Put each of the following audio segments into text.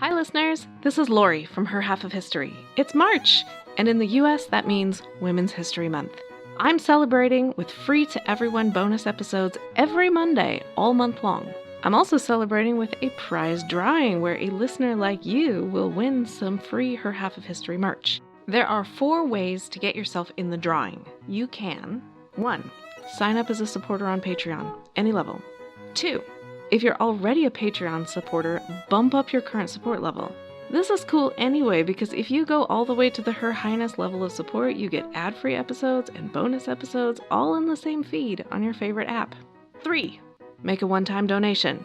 Hi listeners, this is Lori from Her Half of History. It's March, and in the US that means Women's History Month. I'm celebrating with free to everyone bonus episodes every Monday, all month long. I'm also celebrating with a prize drawing where a listener like you will win some free Her Half of History merch. There are 4 ways to get yourself in the drawing. You can 1. Sign up as a supporter on Patreon, any level. 2. If you're already a Patreon supporter, bump up your current support level. This is cool anyway because if you go all the way to the Her Highness level of support, you get ad-free episodes and bonus episodes all in the same feed on your favorite app. 3. Make a one-time donation.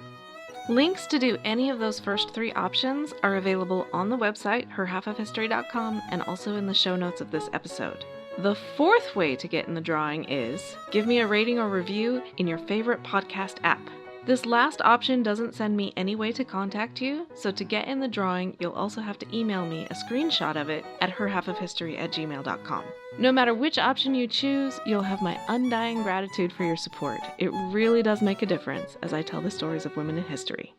Links to do any of those first 3 options are available on the website, herhalfofhistory.com, and also in the show notes of this episode. The 4th way to get in the drawing is give me a rating or review in your favorite podcast app. This last option doesn't send me any way to contact you, so to get in the drawing, you'll also have to email me a screenshot of it at herhalfofhistory@gmail.com. No matter which option you choose, you'll have my undying gratitude for your support. It really does make a difference as I tell the stories of women in history.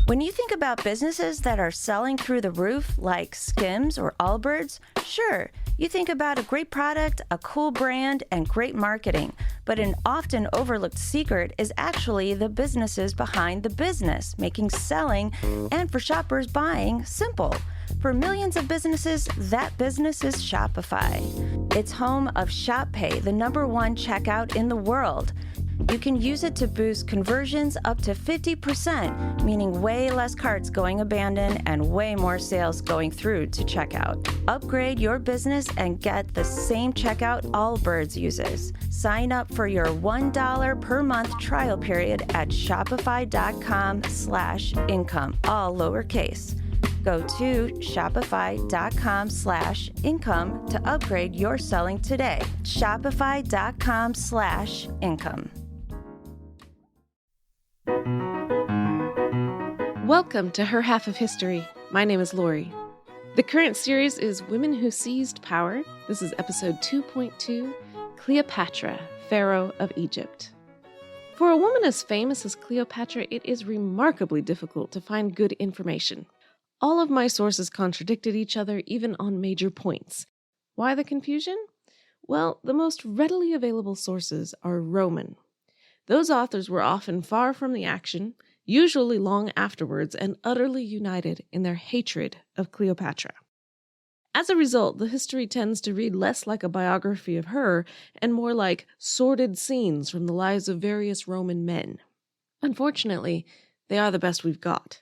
When you think about businesses that are selling through the roof, like Skims or Allbirds, sure, you think about a great product, a cool brand, and great marketing. But an often overlooked secret is actually the businesses behind the business, making selling and for shoppers buying simple. For millions of businesses, that business is Shopify. It's home of ShopPay, the #1 checkout in the world. You can use it to boost conversions up to 50%, meaning way less carts going abandoned and way more sales going through to checkout. Upgrade your business and get the same checkout Allbirds uses. Sign up for your $1 per month trial period at shopify.com/income, all lowercase. Go to shopify.com/income to upgrade your selling today. Shopify.com/income. Welcome to Her Half of History. My name is Lori. The current series is Women Who Seized Power. This is episode 2.2, Cleopatra, Pharaoh of Egypt. For a woman as famous as Cleopatra, it is remarkably difficult to find good information. All of my sources contradicted each other, even on major points. Why the confusion? Well, the most readily available sources are Roman. Those authors were often far from the action, usually long afterwards, and utterly united in their hatred of Cleopatra. As a result, the history tends to read less like a biography of her and more like sordid scenes from the lives of various Roman men. Unfortunately, they are the best we've got.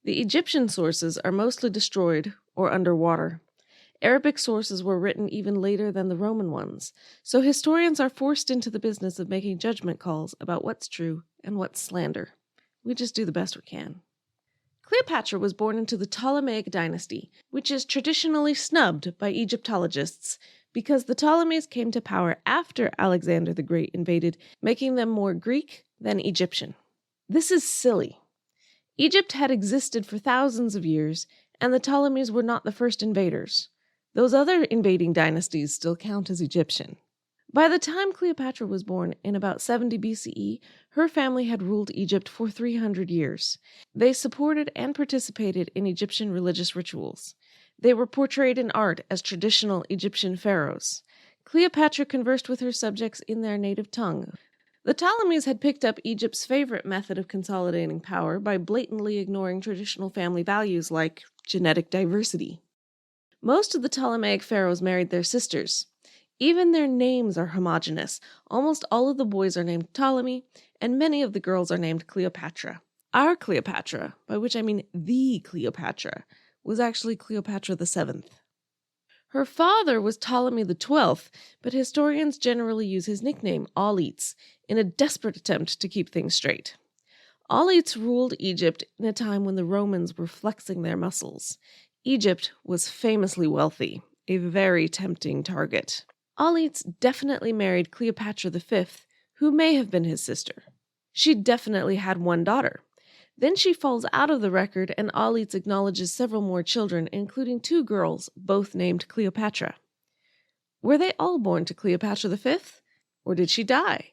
The Egyptian sources are mostly destroyed or underwater. Arabic sources were written even later than the Roman ones, so historians are forced into the business of making judgment calls about what's true and what's slander. We just do the best we can. Cleopatra was born into the Ptolemaic dynasty, which is traditionally snubbed by Egyptologists because the Ptolemies came to power after Alexander the Great invaded, making them more Greek than Egyptian. This is silly. Egypt had existed for thousands of years, and the Ptolemies were not the first invaders. Those other invading dynasties still count as Egyptian. By the time Cleopatra was born in about 70 BCE, her family had ruled Egypt for 300 years. They supported and participated in Egyptian religious rituals. They were portrayed in art as traditional Egyptian pharaohs. Cleopatra conversed with her subjects in their native tongue. The Ptolemies had picked up Egypt's favorite method of consolidating power by blatantly ignoring traditional family values like genetic diversity. Most of the Ptolemaic pharaohs married their sisters. Even their names are homogeneous. Almost all of the boys are named Ptolemy, and many of the girls are named Cleopatra. Our Cleopatra, by which I mean the Cleopatra, was actually Cleopatra VII. Her father was Ptolemy XII, but historians generally use his nickname, Auletes, in a desperate attempt to keep things straight. Auletes ruled Egypt in a time when the Romans were flexing their muscles. Egypt was famously wealthy, a very tempting target. Auletes definitely married Cleopatra V, who may have been his sister. She definitely had one daughter. Then she falls out of the record, and Auletes acknowledges several more children, including 2 girls, both named Cleopatra. Were they all born to Cleopatra V? Or did she die?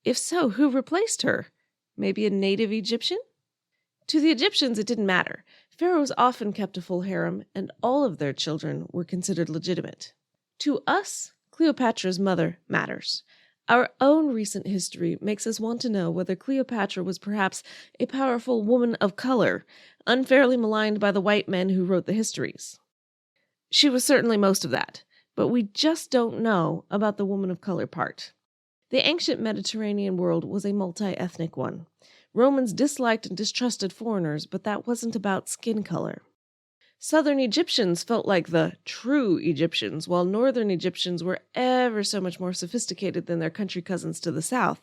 If so, who replaced her? Maybe a native Egyptian? To the Egyptians, it didn't matter. Pharaohs often kept a full harem, and all of their children were considered legitimate. To us, Cleopatra's mother matters. Our own recent history makes us want to know whether Cleopatra was perhaps a powerful woman of color, unfairly maligned by the white men who wrote the histories. She was certainly most of that, but we just don't know about the woman of color part. The ancient Mediterranean world was a multi-ethnic one. Romans disliked and distrusted foreigners, but that wasn't about skin color. Southern Egyptians felt like the true Egyptians, while northern Egyptians were ever so much more sophisticated than their country cousins to the south.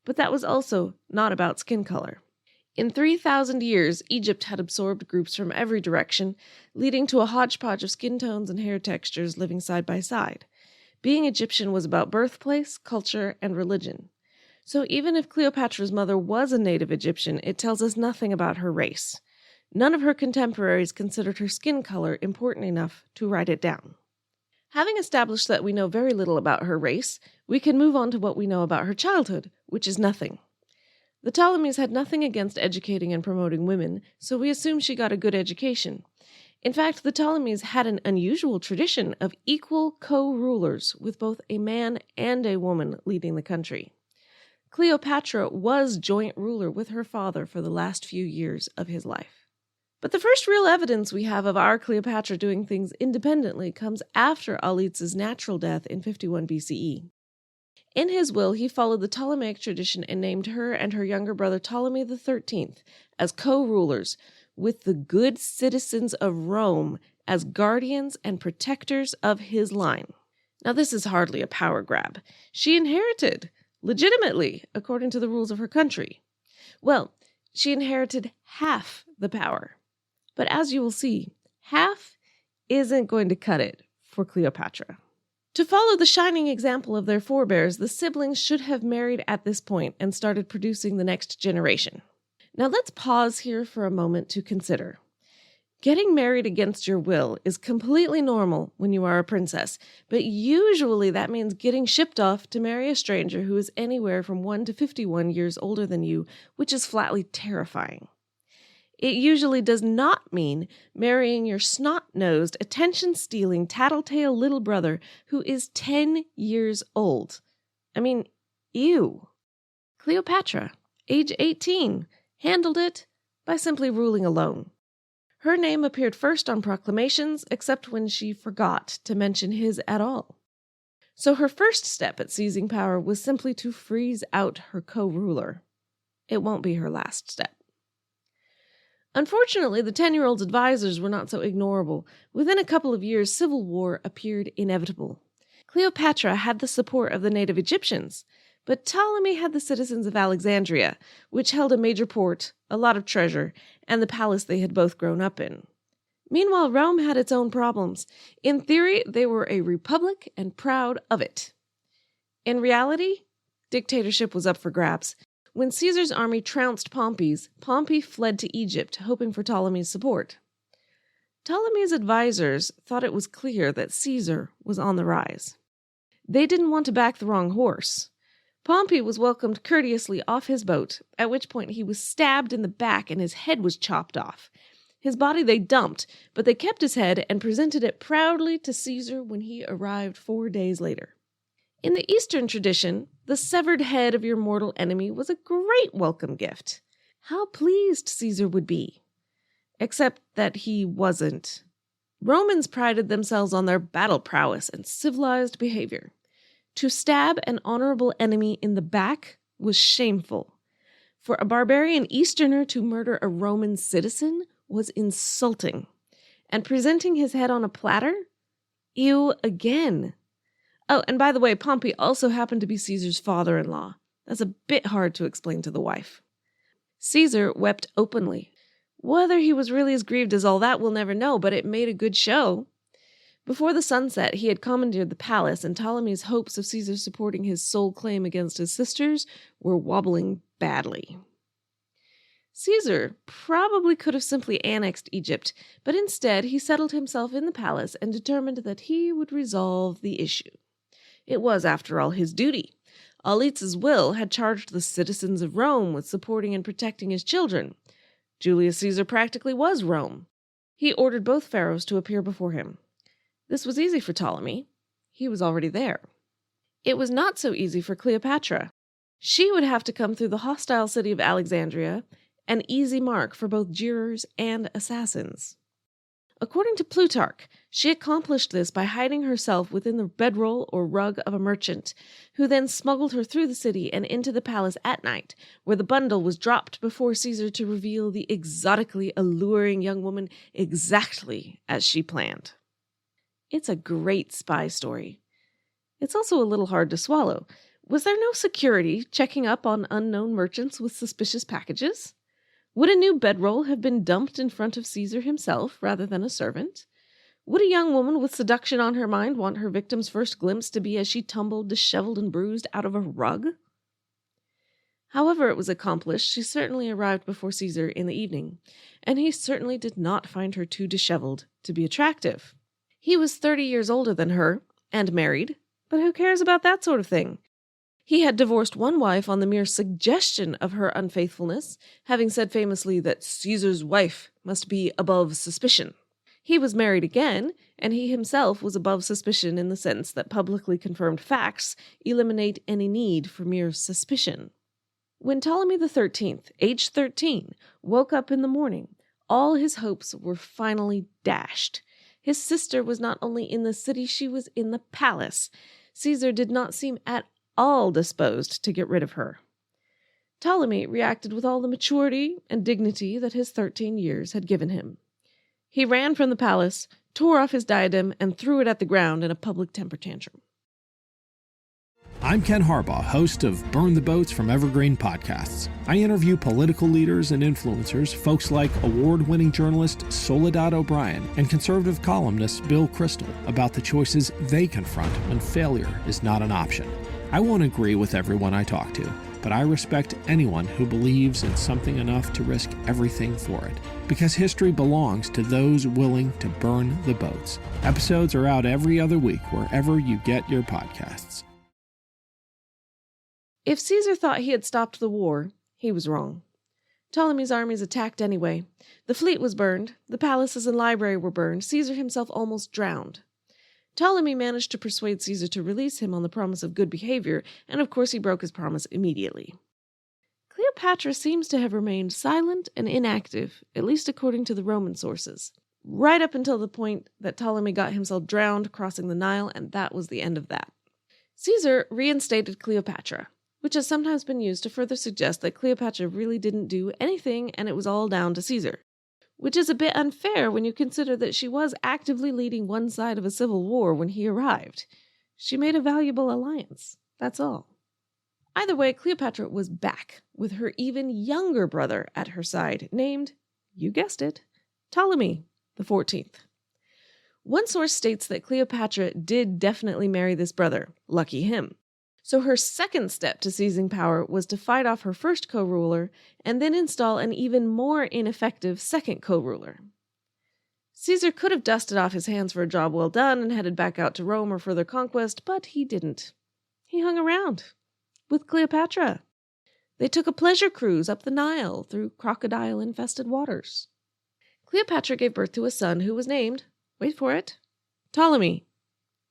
But that was also not about skin color. In 3,000 years, Egypt had absorbed groups from every direction, leading to a hodgepodge of skin tones and hair textures living side by side. Being Egyptian was about birthplace, culture, and religion. So even if Cleopatra's mother was a native Egyptian, it tells us nothing about her race. None of her contemporaries considered her skin color important enough to write it down. Having established that we know very little about her race, we can move on to what we know about her childhood, which is nothing. The Ptolemies had nothing against educating and promoting women, so we assume she got a good education. In fact, the Ptolemies had an unusual tradition of equal co-rulers, with both a man and a woman leading the country. Cleopatra was joint ruler with her father for the last few years of his life. But the first real evidence we have of our Cleopatra doing things independently comes after Auletes' natural death in 51 BCE. In his will, he followed the Ptolemaic tradition and named her and her younger brother Ptolemy XIII as co-rulers, with the good citizens of Rome as guardians and protectors of his line. Now, this is hardly a power grab. She inherited, legitimately, according to the rules of her country. Well, she inherited half the power. But as you will see, half isn't going to cut it for Cleopatra. To follow the shining example of their forebears, the siblings should have married at this point and started producing the next generation. Now let's pause here for a moment to consider. Getting married against your will is completely normal when you are a princess, but usually that means getting shipped off to marry a stranger who is anywhere from 1 to 51 years older than you, which is flatly terrifying. It usually does not mean marrying your snot-nosed, attention-stealing, tattletale little brother who is 10 years old. I mean, ew. Cleopatra, age 18, handled it by simply ruling alone. Her name appeared first on proclamations, except when she forgot to mention his at all. So her first step at seizing power was simply to freeze out her co-ruler. It won't be her last step. Unfortunately, the 10-year-old's advisors were not so ignorable. Within a couple of years, civil war appeared inevitable. Cleopatra had the support of the native Egyptians, but Ptolemy had the citizens of Alexandria, which held a major port, a lot of treasure, and the palace they had both grown up in. Meanwhile, Rome had its own problems. In theory, they were a republic and proud of it. In reality, dictatorship was up for grabs. When Caesar's army trounced Pompey's, Pompey fled to Egypt, hoping for Ptolemy's support. Ptolemy's advisors thought it was clear that Caesar was on the rise. They didn't want to back the wrong horse. Pompey was welcomed courteously off his boat, at which point he was stabbed in the back and his head was chopped off. His body they dumped, but they kept his head and presented it proudly to Caesar when he arrived 4 days later. In the Eastern tradition, the severed head of your mortal enemy was a great welcome gift. How pleased Caesar would be. Except that he wasn't. Romans prided themselves on their battle prowess and civilized behavior. To stab an honorable enemy in the back was shameful. For a barbarian Easterner to murder a Roman citizen was insulting. And presenting his head on a platter? Ew again. Oh, and by the way, Pompey also happened to be Caesar's father-in-law. That's a bit hard to explain to the wife. Caesar wept openly. Whether he was really as grieved as all that, we'll never know, but it made a good show. Before the sunset, he had commandeered the palace, and Ptolemy's hopes of Caesar supporting his sole claim against his sisters were wobbling badly. Caesar probably could have simply annexed Egypt, but instead he settled himself in the palace and determined that he would resolve the issue. It was, after all, his duty. Auletes' will had charged the citizens of Rome with supporting and protecting his children. Julius Caesar practically was Rome. He ordered both pharaohs to appear before him. This was easy for Ptolemy. He was already there. It was not so easy for Cleopatra. She would have to come through the hostile city of Alexandria, an easy mark for both jeerers and assassins. According to Plutarch, she accomplished this by hiding herself within the bedroll or rug of a merchant, who then smuggled her through the city and into the palace at night, where the bundle was dropped before Caesar to reveal the exotically alluring young woman exactly as she planned. It's a great spy story. It's also a little hard to swallow. Was there no security checking up on unknown merchants with suspicious packages? Would a new bedroll have been dumped in front of Caesar himself rather than a servant? Would a young woman with seduction on her mind want her victim's first glimpse to be as she tumbled, disheveled and bruised, out of a rug? However it was accomplished, she certainly arrived before Caesar in the evening, and he certainly did not find her too disheveled to be attractive. He was 30 years older than her, and married, but who cares about that sort of thing? He had divorced one wife on the mere suggestion of her unfaithfulness, having said famously that Caesar's wife must be above suspicion. He was married again, and he himself was above suspicion in the sense that publicly confirmed facts eliminate any need for mere suspicion. When Ptolemy XIII, aged 13, woke up in the morning, all his hopes were finally dashed. His sister was not only in the city, she was in the palace. Caesar did not seem at all disposed to get rid of her. Ptolemy reacted with all the maturity and dignity that his 13 years had given him. He ran from the palace, tore off his diadem, and threw it at the ground in a public temper tantrum. I'm Ken Harbaugh, host of Burn the Boats from Evergreen Podcasts. I interview political leaders and influencers, folks like award-winning journalist Soledad O'Brien and conservative columnist Bill Kristol, about the choices they confront when failure is not an option. I won't agree with everyone I talk to, but I respect anyone who believes in something enough to risk everything for it. Because history belongs to those willing to burn the boats. Episodes are out every other week wherever you get your podcasts. If Caesar thought he had stopped the war, he was wrong. Ptolemy's armies attacked anyway. The fleet was burned, the palaces and library were burned, Caesar himself almost drowned. Ptolemy managed to persuade Caesar to release him on the promise of good behavior, and of course he broke his promise immediately. Cleopatra seems to have remained silent and inactive, at least according to the Roman sources, right up until the point that Ptolemy got himself drowned crossing the Nile, and that was the end of that. Caesar reinstated Cleopatra, which has sometimes been used to further suggest that Cleopatra really didn't do anything and it was all down to Caesar, which is a bit unfair when you consider that she was actively leading one side of a civil war when he arrived. She made a valuable alliance, that's all. Either way, Cleopatra was back, with her even younger brother at her side, named, you guessed it, Ptolemy XIV. One source states that Cleopatra did definitely marry this brother, lucky him. So her second step to seizing power was to fight off her first co-ruler and then install an even more ineffective second co-ruler. Caesar could have dusted off his hands for a job well done and headed back out to Rome or further conquest, but he didn't. He hung around with Cleopatra. They took a pleasure cruise up the Nile through crocodile-infested waters. Cleopatra gave birth to a son who was named, wait for it, Ptolemy.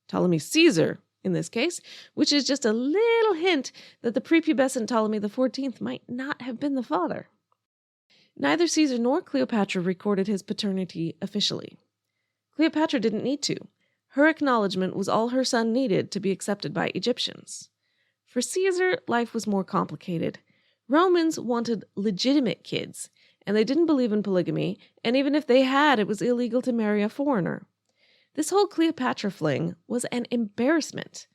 Ptolemy Caesar, in this case, which is just a little hint that the prepubescent Ptolemy XIV might not have been the father. Neither Caesar nor Cleopatra recorded his paternity officially. Cleopatra didn't need to. Her acknowledgement was all her son needed to be accepted by Egyptians. For Caesar, life was more complicated. Romans wanted legitimate kids, and they didn't believe in polygamy, and even if they had, it was illegal to marry a foreigner. This whole Cleopatra fling was an embarrassment.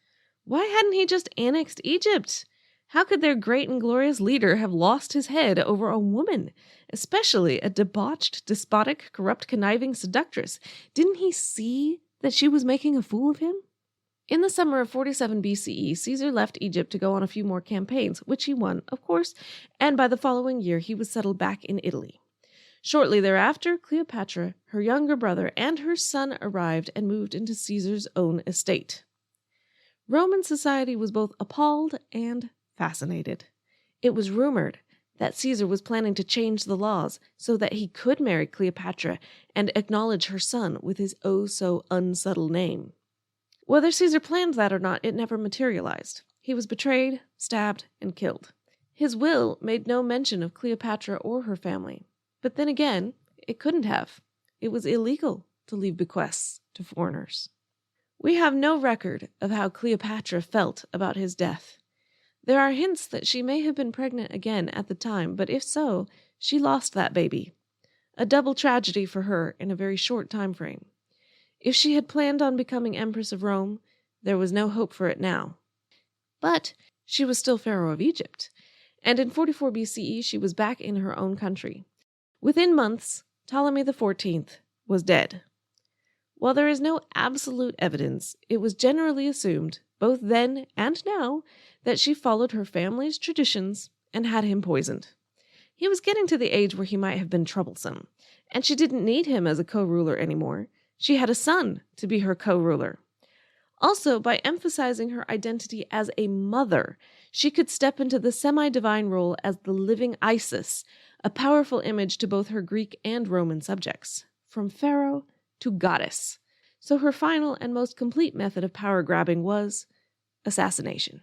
Why hadn't he just annexed Egypt? How could their great and glorious leader have lost his head over a woman, especially a debauched, despotic, corrupt, conniving seductress? Didn't he see that she was making a fool of him? In the summer of 47 BCE, Caesar left Egypt to go on a few more campaigns, which he won, of course, and by the following year he was settled back in Italy. Shortly thereafter, Cleopatra, her younger brother, and her son arrived and moved into Caesar's own estate. Roman society was both appalled and fascinated. It was rumored that Caesar was planning to change the laws so that he could marry Cleopatra and acknowledge her son with his oh-so-unsubtle name. Whether Caesar planned that or not, it never materialized. He was betrayed, stabbed, and killed. His will made no mention of Cleopatra or her family. But then again, it couldn't have. It was illegal to leave bequests to foreigners. We have no record of how Cleopatra felt about his death. There are hints that she may have been pregnant again at the time, but if so, she lost that baby. A double tragedy for her in a very short time frame. If she had planned on becoming Empress of Rome, there was no hope for it now. But she was still Pharaoh of Egypt, and in 44 BCE she was back in her own country. Within months, Ptolemy XIV was dead. While there is no absolute evidence, it was generally assumed, both then and now, that she followed her family's traditions and had him poisoned. He was getting to the age where he might have been troublesome, and she didn't need him as a co-ruler anymore. She had a son to be her co-ruler. Also, by emphasizing her identity as a mother, she could step into the semi-divine role as the living Isis, a powerful image to both her Greek and Roman subjects, from pharaoh to goddess. So her final and most complete method of power-grabbing was assassination.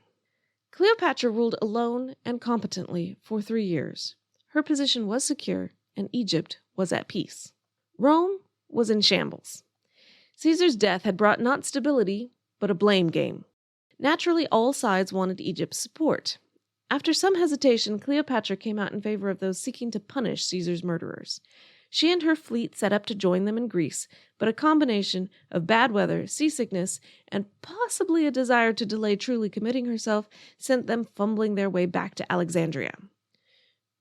Cleopatra ruled alone and competently for 3 years. Her position was secure, and Egypt was at peace. Rome was in shambles. Caesar's death had brought not stability, but a blame game. Naturally, all sides wanted Egypt's support. After some hesitation, Cleopatra came out in favor of those seeking to punish Caesar's murderers. She and her fleet set up to join them in Greece, but a combination of bad weather, seasickness, and possibly a desire to delay truly committing herself sent them fumbling their way back to Alexandria.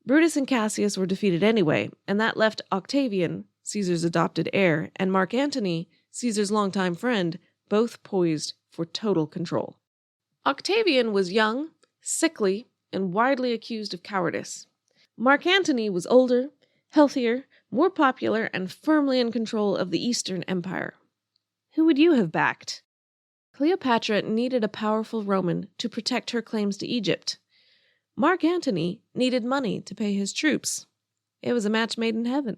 Brutus and Cassius were defeated anyway, and that left Octavian, Caesar's adopted heir, and Mark Antony, Caesar's longtime friend, both poised for total control. Octavian was young, sickly, and widely accused of cowardice. Mark Antony was older, healthier, more popular, and firmly in control of the Eastern Empire. Who would you have backed? Cleopatra needed a powerful Roman to protect her claims to Egypt. Mark Antony needed money to pay his troops. It was a match made in heaven.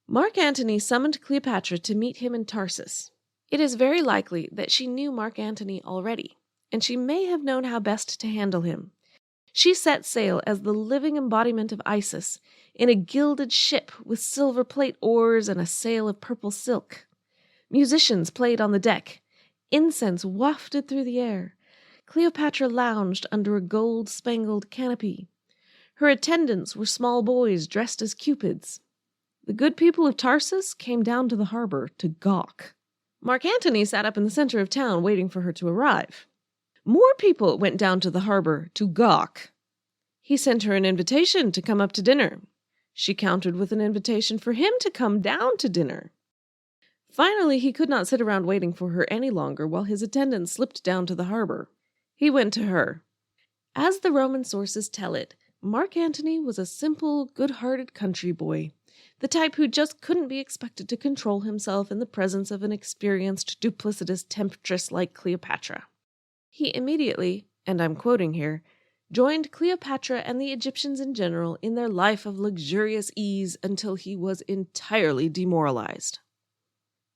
Mark Antony summoned Cleopatra to meet him in Tarsus. It is very likely that she knew Mark Antony already, and she may have known how best to handle him. She set sail as the living embodiment of Isis in a gilded ship with silver plate oars and a sail of purple silk. Musicians played on the deck. Incense wafted through the air. Cleopatra lounged under a gold-spangled canopy. Her attendants were small boys dressed as cupids. The good people of Tarsus came down to the harbor to gawk. Mark Antony sat up in the center of town waiting for her to arrive. More people went down to the harbor to gawk. He sent her an invitation to come up to dinner. She countered with an invitation for him to come down to dinner. Finally, he could not sit around waiting for her any longer while his attendants slipped down to the harbor. He went to her. As the Roman sources tell it, Mark Antony was a simple, good-hearted country boy, the type who just couldn't be expected to control himself in the presence of an experienced, duplicitous temptress like Cleopatra. He immediately, and I'm quoting here, joined Cleopatra and the Egyptians in general in their life of luxurious ease until he was entirely demoralized.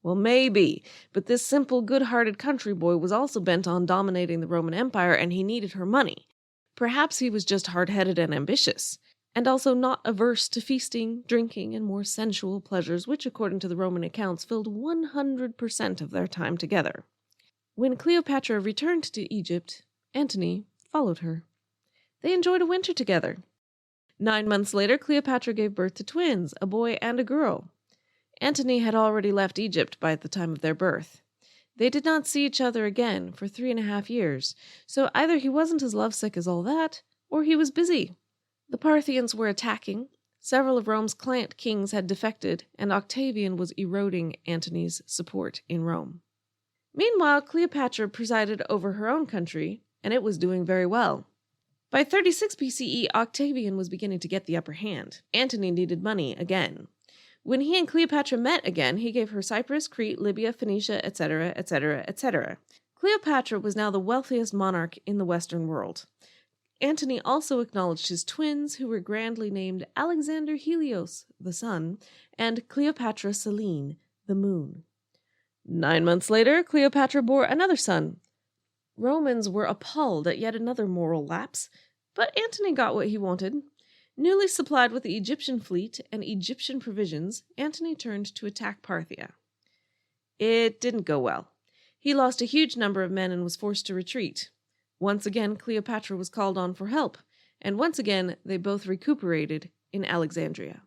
Well, maybe, but this simple, good-hearted country boy was also bent on dominating the Roman Empire, and he needed her money. Perhaps he was just hard-headed and ambitious, and also not averse to feasting, drinking, and more sensual pleasures, which, according to the Roman accounts, filled 100% of their time together. When Cleopatra returned to Egypt, Antony followed her. They enjoyed a winter together. 9 months later, Cleopatra gave birth to twins, a boy and a girl. Antony had already left Egypt by the time of their birth. They did not see each other again for 3.5 years, so either he wasn't as lovesick as all that, or he was busy. The Parthians were attacking, several of Rome's client kings had defected, and Octavian was eroding Antony's support in Rome. Meanwhile, Cleopatra presided over her own country, and it was doing very well. By 36 BCE, Octavian was beginning to get the upper hand. Antony needed money again. When he and Cleopatra met again, he gave her Cyprus, Crete, Libya, Phoenicia, etc., etc., etc. Cleopatra was now the wealthiest monarch in the Western world. Antony also acknowledged his twins, who were grandly named Alexander Helios, the sun, and Cleopatra Selene, the moon. 9 months later, Cleopatra bore another son. Romans were appalled at yet another moral lapse, but Antony got what he wanted. Newly supplied with the Egyptian fleet and Egyptian provisions, Antony turned to attack Parthia. It didn't go well. He lost a huge number of men and was forced to retreat. Once again, Cleopatra was called on for help, and once again they both recuperated in Alexandria.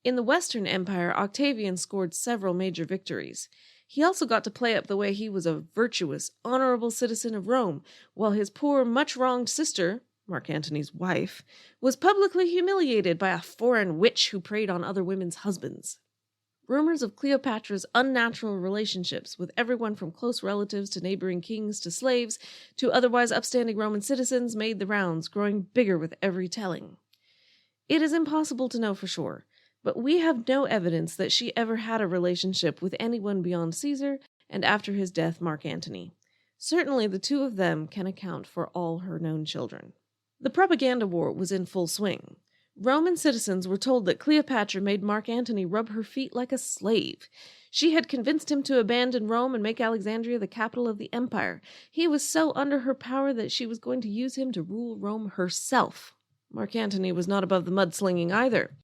In the Western Empire, Octavian scored several major victories. He also got to play up the way he was a virtuous, honorable citizen of Rome, while his poor, much-wronged sister, Mark Antony's wife, was publicly humiliated by a foreign witch who preyed on other women's husbands. Rumors of Cleopatra's unnatural relationships with everyone from close relatives to neighboring kings to slaves to otherwise upstanding Roman citizens made the rounds, growing bigger with every telling. It is impossible to know for sure, but we have no evidence that she ever had a relationship with anyone beyond Caesar and after his death Mark Antony. Certainly the two of them can account for all her known children. The propaganda war was in full swing. Roman citizens were told that Cleopatra made Mark Antony rub her feet like a slave. She had convinced him to abandon Rome and make Alexandria the capital of the empire. He was so under her power that she was going to use him to rule Rome herself. Mark Antony was not above the mudslinging either.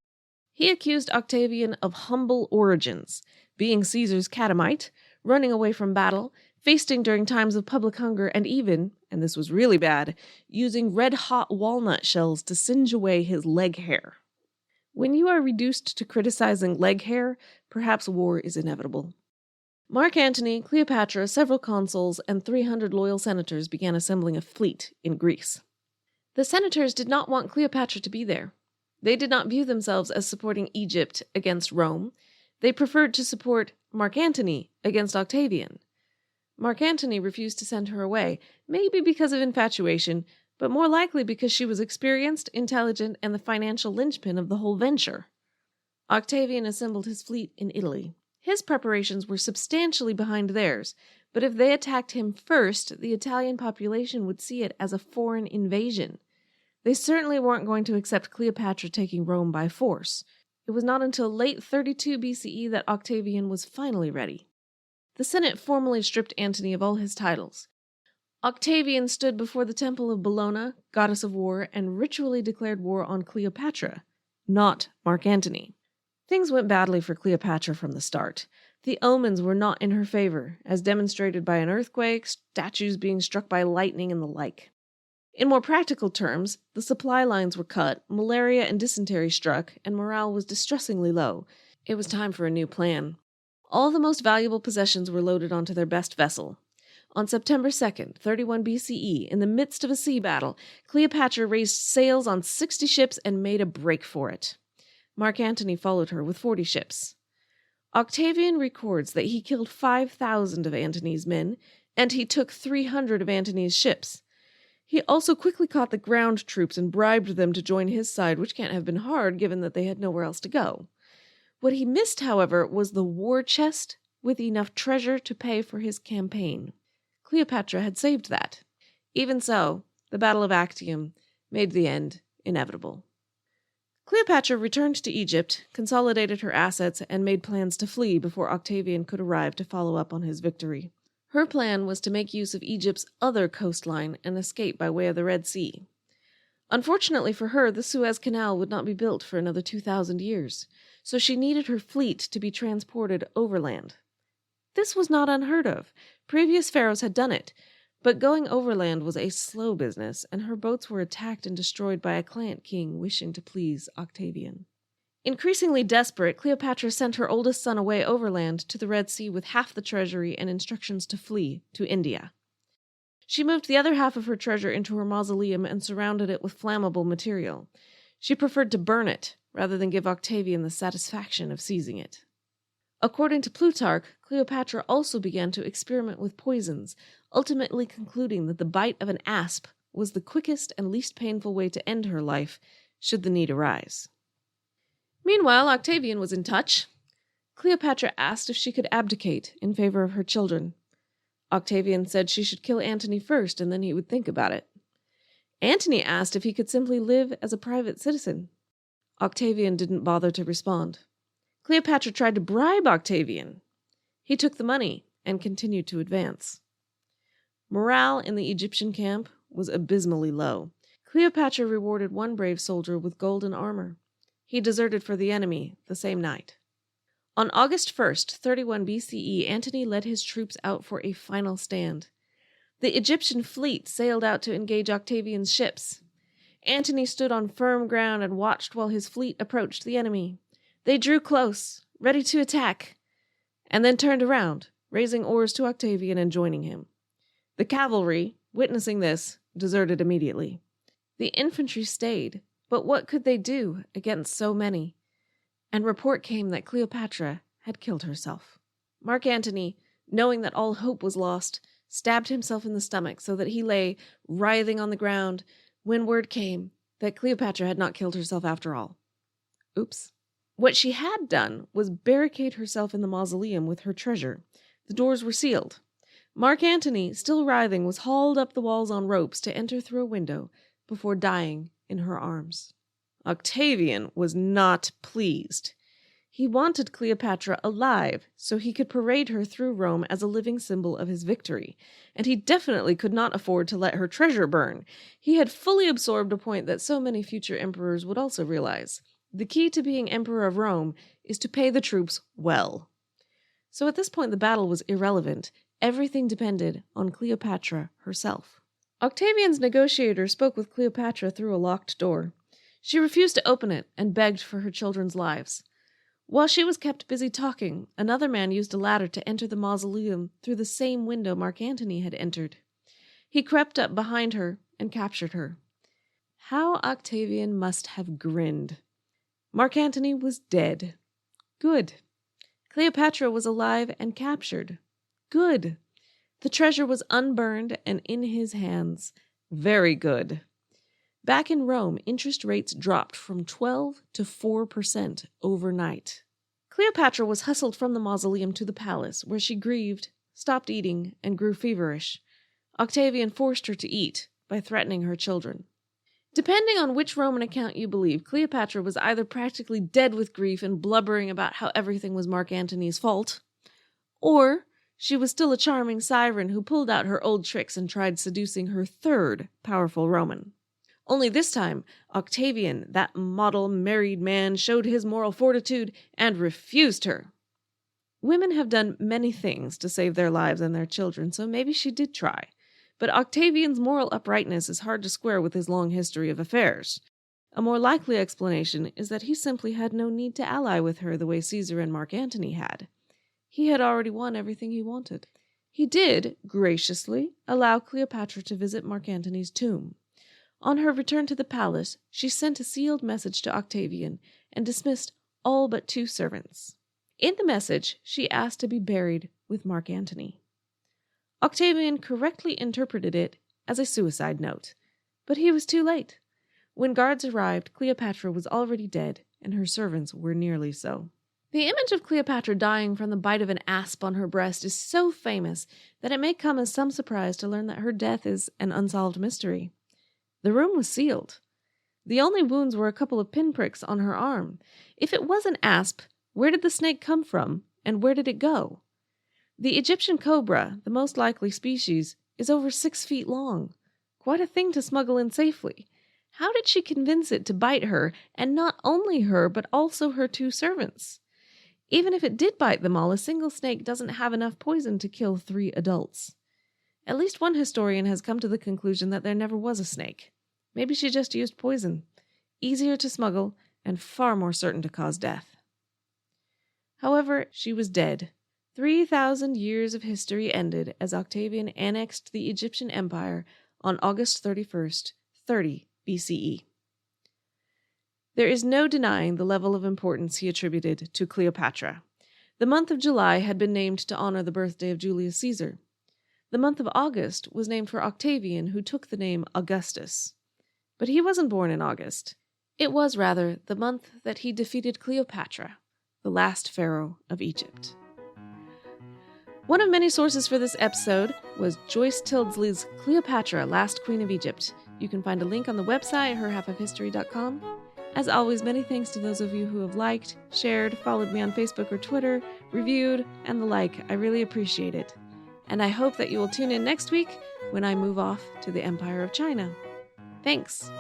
He accused Octavian of humble origins, being Caesar's catamite, running away from battle, feasting during times of public hunger, and even, and this was really bad, using red-hot walnut shells to singe away his leg hair. When you are reduced to criticizing leg hair, perhaps war is inevitable. Mark Antony, Cleopatra, several consuls, and 300 loyal senators began assembling a fleet in Greece. The senators did not want Cleopatra to be there. They did not view themselves as supporting Egypt against Rome. They preferred to support Mark Antony against Octavian. Mark Antony refused to send her away, maybe because of infatuation, but more likely because she was experienced, intelligent, and the financial linchpin of the whole venture. Octavian assembled his fleet in Italy. His preparations were substantially behind theirs, but if they attacked him first, the Italian population would see it as a foreign invasion. They certainly weren't going to accept Cleopatra taking Rome by force. It was not until late 32 BCE that Octavian was finally ready. The Senate formally stripped Antony of all his titles. Octavian stood before the temple of Bellona, goddess of war, and ritually declared war on Cleopatra, not Mark Antony. Things went badly for Cleopatra from the start. The omens were not in her favor, as demonstrated by an earthquake, statues being struck by lightning, and the like. In more practical terms, the supply lines were cut, malaria and dysentery struck, and morale was distressingly low. It was time for a new plan. All the most valuable possessions were loaded onto their best vessel. On September 2nd, 31 BCE, in the midst of a sea battle, Cleopatra raised sails on 60 ships and made a break for it. Mark Antony followed her with 40 ships. Octavian records that he killed 5,000 of Antony's men, and he took 300 of Antony's ships. He also quickly caught the ground troops and bribed them to join his side, which can't have been hard given that they had nowhere else to go. What he missed, however, was the war chest with enough treasure to pay for his campaign. Cleopatra had saved that. Even so, the Battle of Actium made the end inevitable. Cleopatra returned to Egypt, consolidated her assets, and made plans to flee before Octavian could arrive to follow up on his victory. Her plan was to make use of Egypt's other coastline and escape by way of the Red Sea. Unfortunately for her, the Suez Canal would not be built for another 2,000 years, so she needed her fleet to be transported overland. This was not unheard of. Previous pharaohs had done it, but going overland was a slow business, and her boats were attacked and destroyed by a client king wishing to please Octavian. Increasingly desperate, Cleopatra sent her oldest son away overland to the Red Sea with half the treasury and instructions to flee to India. She moved the other half of her treasure into her mausoleum and surrounded it with flammable material. She preferred to burn it, rather than give Octavian the satisfaction of seizing it. According to Plutarch, Cleopatra also began to experiment with poisons, ultimately concluding that the bite of an asp was the quickest and least painful way to end her life, should the need arise. Meanwhile, Octavian was in touch. Cleopatra asked if she could abdicate in favor of her children. Octavian said she should kill Antony first, and then he would think about it. Antony asked if he could simply live as a private citizen. Octavian didn't bother to respond. Cleopatra tried to bribe Octavian. He took the money and continued to advance. Morale in the Egyptian camp was abysmally low. Cleopatra rewarded one brave soldier with golden armor. He deserted for the enemy the same night. On August 1st, 31 BCE, Antony led his troops out for a final stand. The Egyptian fleet sailed out to engage Octavian's ships. Antony stood on firm ground and watched while his fleet approached the enemy. They drew close, ready to attack, and then turned around, raising oars to Octavian and joining him. The cavalry, witnessing this, deserted immediately. The infantry stayed, but what could they do against so many? And report came that Cleopatra had killed herself. Mark Antony, knowing that all hope was lost, stabbed himself in the stomach so that he lay writhing on the ground when word came that Cleopatra had not killed herself after all. Oops. What she had done was barricade herself in the mausoleum with her treasure. The doors were sealed. Mark Antony, still writhing, was hauled up the walls on ropes to enter through a window before dying in her arms. Octavian was not pleased. He wanted Cleopatra alive so he could parade her through Rome as a living symbol of his victory, and he definitely could not afford to let her treasure burn. He had fully absorbed a point that so many future emperors would also realize. The key to being emperor of Rome is to pay the troops well. So at this point the battle was irrelevant. Everything depended on Cleopatra herself. Octavian's negotiator spoke with Cleopatra through a locked door. She refused to open it and begged for her children's lives. While she was kept busy talking, another man used a ladder to enter the mausoleum through the same window Mark Antony had entered. He crept up behind her and captured her. How Octavian must have grinned. Mark Antony was dead. Good. Cleopatra was alive and captured. Good. The treasure was unburned and in his hands. Very good. Back in Rome, interest rates dropped from 12 to 4% overnight. Cleopatra was hustled from the mausoleum to the palace, where she grieved, stopped eating, and grew feverish. Octavian forced her to eat by threatening her children. Depending on which Roman account you believe, Cleopatra was either practically dead with grief and blubbering about how everything was Mark Antony's fault, or she was still a charming siren who pulled out her old tricks and tried seducing her third powerful Roman. Only this time, Octavian, that model married man, showed his moral fortitude and refused her. Women have done many things to save their lives and their children, so maybe she did try. But Octavian's moral uprightness is hard to square with his long history of affairs. A more likely explanation is that he simply had no need to ally with her the way Caesar and Mark Antony had. He had already won everything he wanted. He did, graciously, allow Cleopatra to visit Mark Antony's tomb. On her return to the palace, she sent a sealed message to Octavian and dismissed all but 2 servants. In the message, she asked to be buried with Mark Antony. Octavian correctly interpreted it as a suicide note, but he was too late. When guards arrived, Cleopatra was already dead, and her servants were nearly so. The image of Cleopatra dying from the bite of an asp on her breast is so famous that it may come as some surprise to learn that her death is an unsolved mystery. The room was sealed. The only wounds were a couple of pinpricks on her arm. If it was an asp, where did the snake come from, and where did it go? The Egyptian cobra, the most likely species, is over 6 feet long. Quite a thing to smuggle in safely. How did she convince it to bite her, and not only her, but also her 2 servants? Even if it did bite them all, a single snake doesn't have enough poison to kill 3 adults. At least one historian has come to the conclusion that there never was a snake. Maybe she just used poison. Easier to smuggle and far more certain to cause death. However, she was dead. 3,000 years of history ended as Octavian annexed the Egyptian Empire on August 31st, 30 BCE. There is no denying the level of importance he attributed to Cleopatra. The month of July had been named to honor the birthday of Julius Caesar. The month of August was named for Octavian, who took the name Augustus. But he wasn't born in August. It was, rather, the month that he defeated Cleopatra, the last pharaoh of Egypt. One of many sources for this episode was Joyce Tildesley's Cleopatra, Last Queen of Egypt. You can find a link on the website, herhalfofhistory.com. As always, many thanks to those of you who have liked, shared, followed me on Facebook or Twitter, reviewed, and the like. I really appreciate it. And I hope that you will tune in next week when I move off to the Empire of China. Thanks.